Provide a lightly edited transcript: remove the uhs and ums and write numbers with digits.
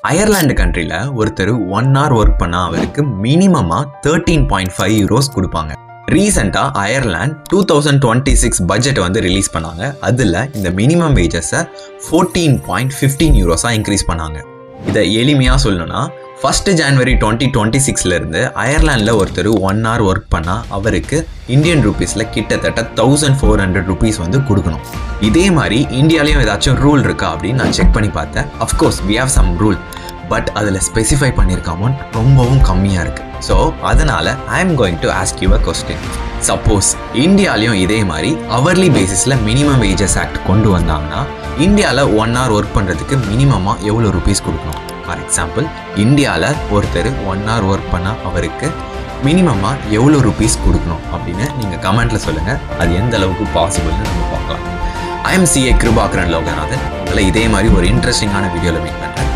Ireland கண்ட்ரியில் ஒருத்தர் 1 hour work பண்ணால் அவருக்கு மினிமமாக 13.5 யூரோஸ் கொடுப்பாங்க. ரீசெண்டாக அயர்லாந்து 2026 பட்ஜெட் வந்து ரிலீஸ் பண்ணாங்க. அதில் இந்த மினிமம் வேஜஸை 14.15 யூரோஸாக இன்க்ரீஸ் பண்ணாங்க. இதை எளிமையாக சொல்லணும்னா 1 January 2026 அயர்லாண்டில் ஒருத்தர் 1 hour ஒர்க் பண்ணால் அவருக்கு இந்தியன் ருபீஸில் கிட்டத்தட்ட 1400 ருபீஸ் வந்து கொடுக்கணும். இதே மாதிரி இந்தியாலையும் ஏதாச்சும் ரூல் இருக்கா அப்படின்னு நான் செக் பண்ணி பார்த்தேன். Of course we have some rule, but அதில் ஸ்பெசிஃபை பண்ணியிருக்க அமௌண்ட் ரொம்பவும் கம்மியாக இருக்குது. ஸோ அதனால் I am going to ask you a question. Suppose இந்தியாலையும் இதே மாதிரி அவர்லி பேசிஸில் மினிமம் வேஜஸ் ஆக்ட் கொண்டு வந்தாங்கன்னா இந்தியாவில் 1 hour ஒர்க் பண்ணுறதுக்கு மினிமமாக எவ்வளோ ருபீஸ் கொடுக்கணும்? ஃபார் எக்ஸாம்பிள், இந்தியாவில் ஒருத்தர் 1 hour ஒர்க் பண்ணால் அவருக்கு மினிமமாக எவ்வளோ ருபீஸ் கொடுக்கணும் அப்படின்னு நீங்கள் கமெண்ட்டில் சொல்லுங்கள். அது எந்த அளவுக்கு பாசிபிள்னு நம்ம பார்க்கலாம். I am CA Kirubakaran Loganathan. உங்களை இதே மாதிரி ஒரு இன்ட்ரெஸ்டிங்கான வீடியோவில் மீட் பண்ணுறேன்.